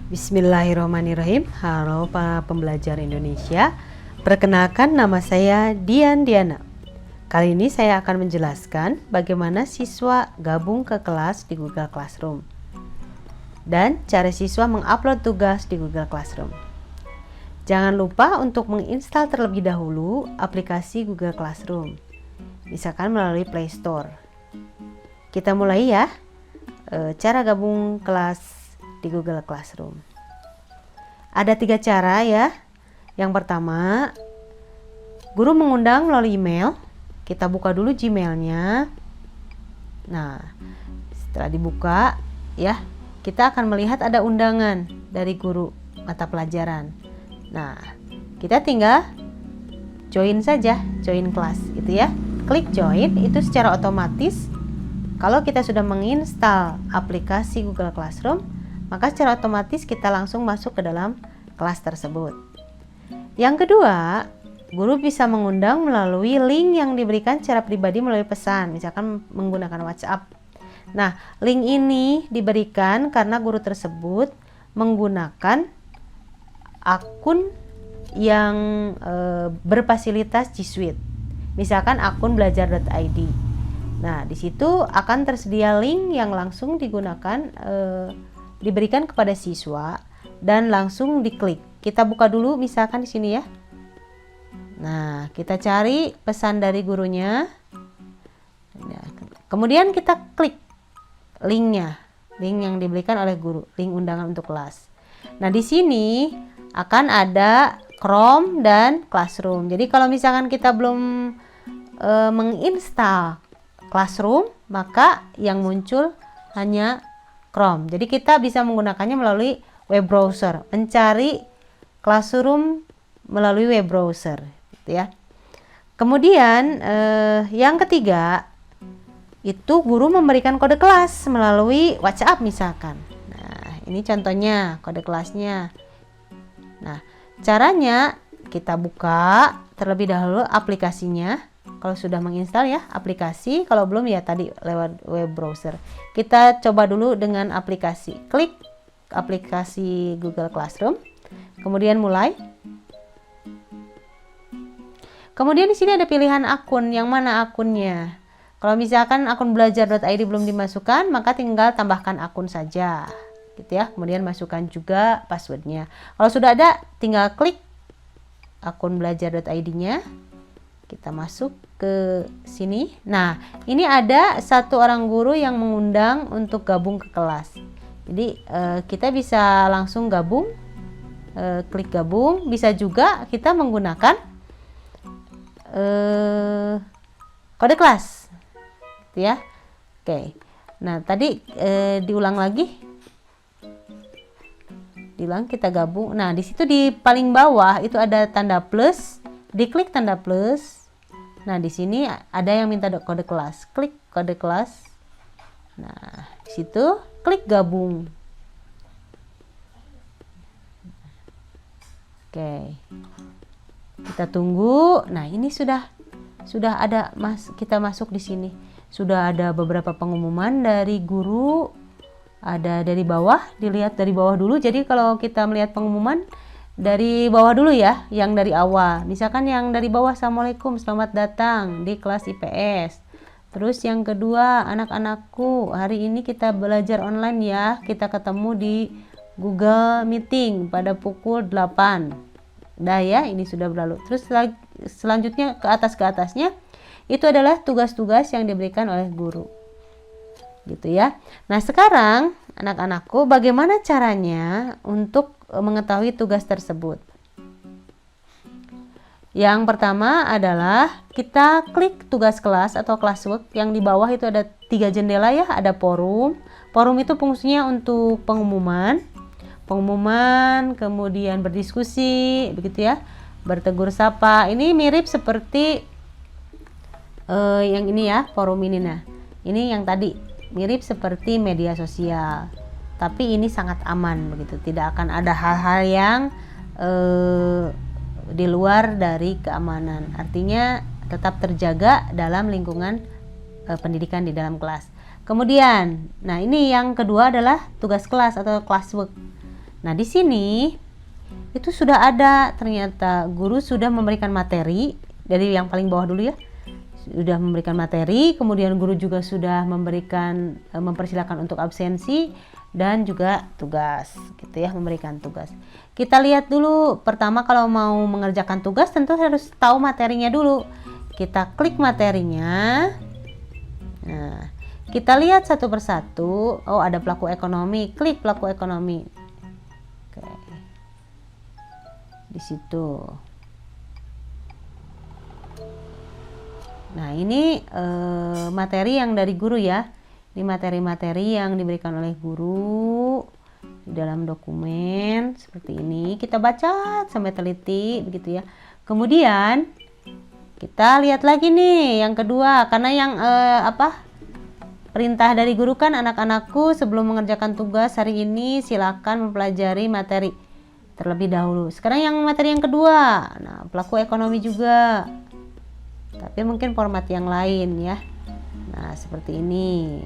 Bismillahirrahmanirrahim. Halo para pembelajar Indonesia. Perkenalkan, nama saya Dian Diana. Kali ini saya akan menjelaskan bagaimana siswa gabung ke kelas di Google Classroom dan cara siswa mengupload tugas di Google Classroom. Jangan lupa untuk menginstal terlebih dahulu aplikasi Google Classroom, misalkan melalui Play Store. Kita mulai ya, cara gabung kelas di Google Classroom. Ada 3 cara ya. Yang pertama, guru mengundang melalui email. Kita buka dulu Gmail-nya. Nah, setelah dibuka ya, kita akan melihat ada undangan dari guru mata pelajaran. Nah, kita tinggal join saja, join kelas gitu ya. Klik join, itu secara otomatis kalau kita sudah menginstal aplikasi Google Classroom, maka secara otomatis kita langsung masuk ke dalam kelas tersebut. Yang kedua, guru bisa mengundang melalui link yang diberikan secara pribadi melalui pesan, misalkan menggunakan WhatsApp. Nah, link ini diberikan karena guru tersebut menggunakan akun yang berfasilitas G Suite, misalkan akun belajar.id. Nah, di situ akan tersedia link yang langsung digunakan diberikan kepada siswa dan langsung diklik. Kita buka dulu misalkan di sini ya. Nah, kita cari pesan dari gurunya. Kemudian kita klik linknya, link yang diberikan oleh guru, link undangan untuk kelas. Nah, di sini akan ada Chrome dan Classroom. Jadi kalau misalkan kita belum menginstal Classroom, maka yang muncul hanya Chrome. Jadi kita bisa menggunakannya melalui web browser, mencari Classroom melalui web browser, gitu ya. Kemudian yang ketiga itu guru memberikan kode kelas melalui WhatsApp misalkan. Nah, ini contohnya kode kelasnya. Nah, caranya kita buka terlebih dahulu aplikasinya. Kalau sudah menginstal ya aplikasi, kalau belum ya tadi lewat web browser. Kita coba dulu dengan aplikasi. Klik aplikasi Google Classroom, kemudian mulai. Kemudian di sini ada pilihan akun, yang mana akunnya. Kalau misalkan akun belajar.id belum dimasukkan, maka tinggal tambahkan akun saja, gitu ya. Kemudian masukkan juga passwordnya. Kalau sudah ada, tinggal klik akun belajar.id-nya. Kita masuk ke sini. Nah, ini ada satu orang guru yang mengundang untuk gabung ke kelas. Jadi kita bisa langsung gabung, klik gabung. Bisa juga kita menggunakan kode kelas, gitu ya. Oke. Nah, tadi diulang lagi. Diulang, kita gabung. Nah, di situ di paling bawah itu ada tanda plus. Diklik tanda plus. Nah, di sini ada yang minta kode kelas. Klik kode kelas. Nah, di situ klik gabung. Oke. Kita tunggu. Nah, ini sudah ada kita masuk di sini. Sudah ada beberapa pengumuman dari guru. Ada dari bawah, dilihat dari bawah dulu. Jadi kalau kita melihat pengumuman dari bawah dulu ya, yang dari awal. Misalkan yang dari bawah, Assalamualaikum, selamat datang di kelas IPS. Terus yang kedua, anak-anakku, hari ini kita belajar online ya. Kita ketemu di Google Meeting pada pukul 8. Dah ya, ini sudah berlalu. Terus selanjutnya ke atasnya, itu adalah tugas-tugas yang diberikan oleh guru. Gitu ya. Nah, sekarang anak-anakku, bagaimana caranya untuk mengetahui tugas tersebut? Yang pertama adalah kita klik tugas kelas atau classwork. Yang di bawah itu ada 3 jendela ya, ada forum. Forum itu fungsinya untuk pengumuman, kemudian berdiskusi, begitu ya, bertegur sapa. Ini mirip seperti yang ini ya, forum ini. Nah, ini yang tadi mirip seperti media sosial, tapi ini sangat aman begitu, tidak akan ada hal-hal yang di luar dari keamanan. Artinya tetap terjaga dalam lingkungan pendidikan di dalam kelas. Kemudian, nah ini yang kedua adalah tugas kelas atau classwork. Nah, di sini itu sudah ada, ternyata guru sudah memberikan materi dari yang paling bawah dulu ya. Sudah memberikan materi, kemudian guru juga sudah memberikan mempersilahkan untuk absensi dan juga tugas gitu ya, memberikan tugas. Kita lihat dulu, pertama kalau mau mengerjakan tugas tentu harus tahu materinya dulu. Kita klik materinya. Nah, kita lihat satu persatu. Oh, ada pelaku ekonomi, klik pelaku ekonomi. Oke. Di situ. Nah, ini materi yang dari guru ya. Ini materi-materi yang diberikan oleh guru di dalam dokumen seperti ini. Kita baca sampai teliti begitu ya. Kemudian kita lihat lagi nih yang kedua, karena yang perintah dari guru kan, anak-anakku sebelum mengerjakan tugas hari ini silakan mempelajari materi terlebih dahulu. Sekarang yang materi yang kedua, nah pelaku ekonomi juga, tapi mungkin format yang lain ya. Nah seperti ini.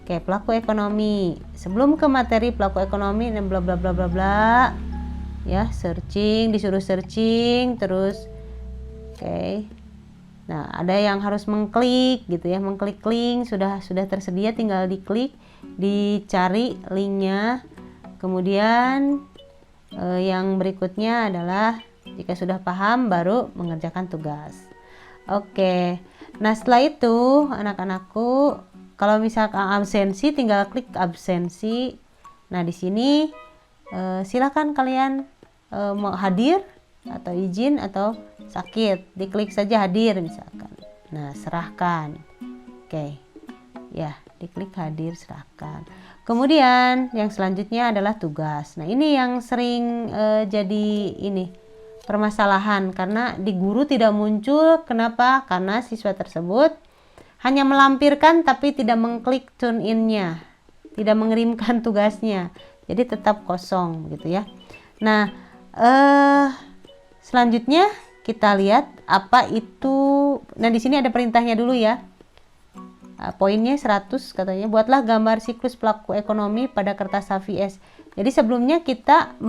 Oke, pelaku ekonomi. Sebelum ke materi pelaku ekonomi, bla bla bla bla bla. Ya, searching, disuruh searching terus. Oke. Nah, ada yang harus mengklik gitu ya, mengklik link sudah tersedia, tinggal diklik, dicari linknya. Kemudian yang berikutnya adalah jika sudah paham baru mengerjakan tugas. Oke. Nah, setelah itu anak-anakku kalau misalkan absensi tinggal klik absensi. Nah, di sini silakan kalian mau hadir atau izin atau sakit, diklik saja hadir misalkan. Nah, serahkan. Oke. Ya, diklik hadir, serahkan. Kemudian yang selanjutnya adalah tugas. Nah, ini yang sering jadi ini permasalahan karena di guru tidak muncul. Kenapa? Karena siswa tersebut hanya melampirkan tapi tidak mengklik tune in-nya, tidak mengirimkan tugasnya. Jadi tetap kosong gitu ya. Nah, selanjutnya kita lihat apa itu. Nah, di sini ada perintahnya dulu ya. Poinnya 100 katanya, buatlah gambar siklus pelaku ekonomi pada kertas HVS. Jadi sebelumnya kita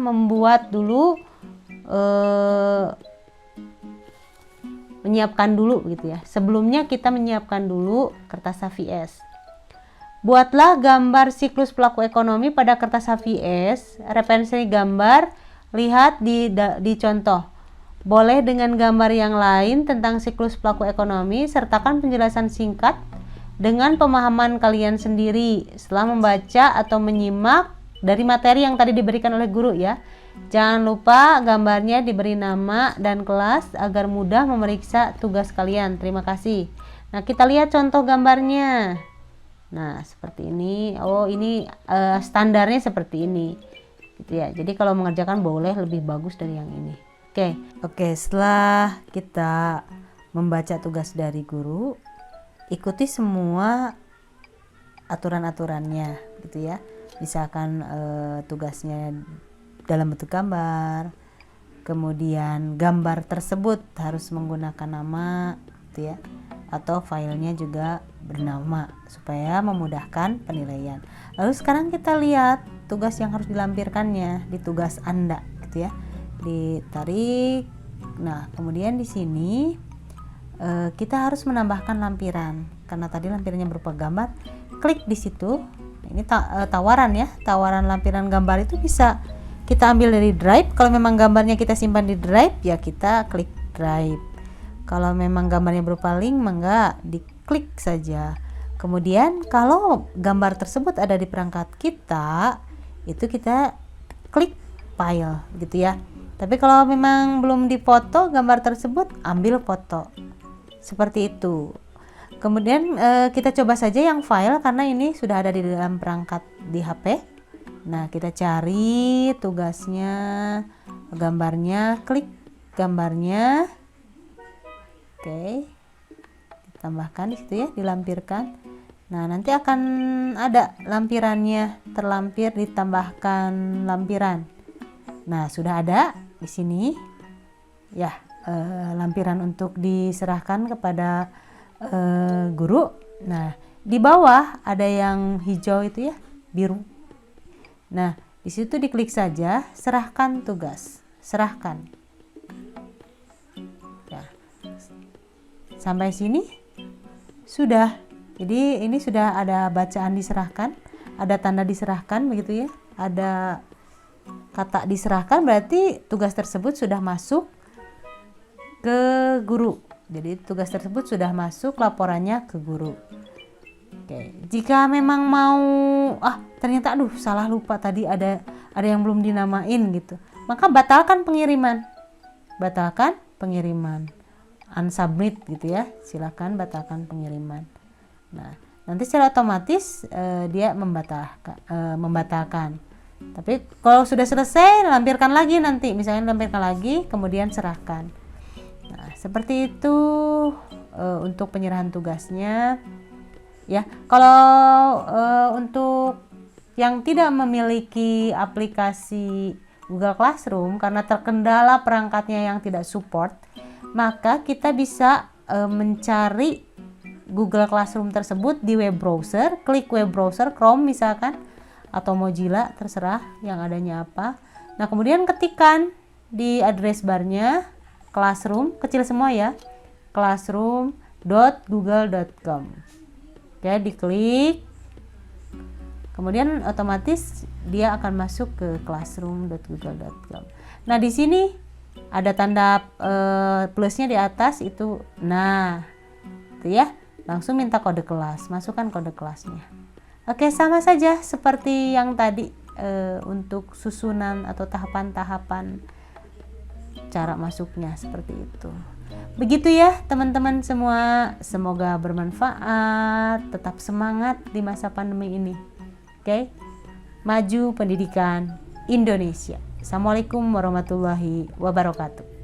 membuat dulu, menyiapkan dulu gitu ya. Sebelumnya kita menyiapkan dulu kertas HVS. Buatlah gambar siklus pelaku ekonomi pada kertas HVS. Referensi gambar lihat di contoh. Boleh dengan gambar yang lain tentang siklus pelaku ekonomi, sertakan penjelasan singkat dengan pemahaman kalian sendiri setelah membaca atau menyimak dari materi yang tadi diberikan oleh guru ya. Jangan lupa gambarnya diberi nama dan kelas agar mudah memeriksa tugas kalian. Terima kasih. Nah, kita lihat contoh gambarnya. Nah, seperti ini. Oh, ini standarnya seperti ini. Gitu ya. Jadi kalau mengerjakan boleh lebih bagus dari yang ini. Oke, setelah kita membaca tugas dari guru, ikuti semua aturan-aturannya gitu ya. Misalkan tugasnya dalam bentuk gambar, kemudian gambar tersebut harus menggunakan nama gitu ya, atau filenya juga bernama supaya memudahkan penilaian. Lalu sekarang kita lihat tugas yang harus dilampirkannya di tugas Anda gitu ya. Ditarik. Nah, kemudian di sini kita harus menambahkan lampiran. Karena tadi lampirannya berupa gambar, klik di situ. Ini tawaran ya, tawaran lampiran gambar itu bisa kita ambil dari drive. Kalau memang gambarnya kita simpan di drive, ya kita klik drive. Kalau memang gambarnya berupa link, maka diklik saja. Kemudian kalau gambar tersebut ada di perangkat kita, itu kita klik file gitu ya. Tapi kalau memang belum dipoto gambar tersebut, ambil foto. Seperti itu. Kemudian kita coba saja yang file karena ini sudah ada di dalam perangkat di HP. Nah, kita cari tugasnya, gambarnya, klik gambarnya. Oke. Ditambahkan di situ ya, dilampirkan. Nah, nanti akan ada lampirannya, terlampir ditambahkan lampiran. Nah, sudah ada di sini ya lampiran untuk diserahkan kepada guru. Nah, di bawah ada yang hijau itu ya, biru. Nah, di situ diklik saja, serahkan tugas. Serahkan. Ya. Sampai sini sudah. Jadi ini sudah ada bacaan diserahkan, ada tanda diserahkan begitu ya. Ada kata diserahkan, berarti tugas tersebut sudah masuk ke guru. Jadi tugas tersebut sudah masuk laporannya ke guru. Oke, jika memang mau ternyata salah lupa tadi ada yang belum dinamain gitu. Maka batalkan pengiriman. Batalkan pengiriman. Unsubmit gitu ya. Silakan batalkan pengiriman. Nah, nanti secara otomatis dia membatalkan. Tapi kalau sudah selesai, lampirkan lagi nanti. Misalnya lampirkan lagi, kemudian serahkan. Nah, seperti itu untuk penyerahan tugasnya. Ya, kalau untuk yang tidak memiliki aplikasi Google Classroom karena terkendala perangkatnya yang tidak support, maka kita bisa mencari Google Classroom tersebut di web browser, klik web browser Chrome misalkan atau Mozilla, terserah yang adanya apa. Nah, kemudian ketikkan di address barnya Classroom, kecil semua ya, classroom.google.com. Oke, diklik. Kemudian otomatis dia akan masuk ke classroom.google.com. Nah, di sini ada tanda plusnya di atas itu. Nah, itu ya. Langsung minta kode kelas, masukkan kode kelasnya. Oke, sama saja seperti yang tadi untuk susunan atau tahapan-tahapan cara masuknya seperti itu. Begitu ya teman-teman semua, semoga bermanfaat, tetap semangat di masa pandemi ini. Oke, maju pendidikan Indonesia. Assalamualaikum warahmatullahi wabarakatuh.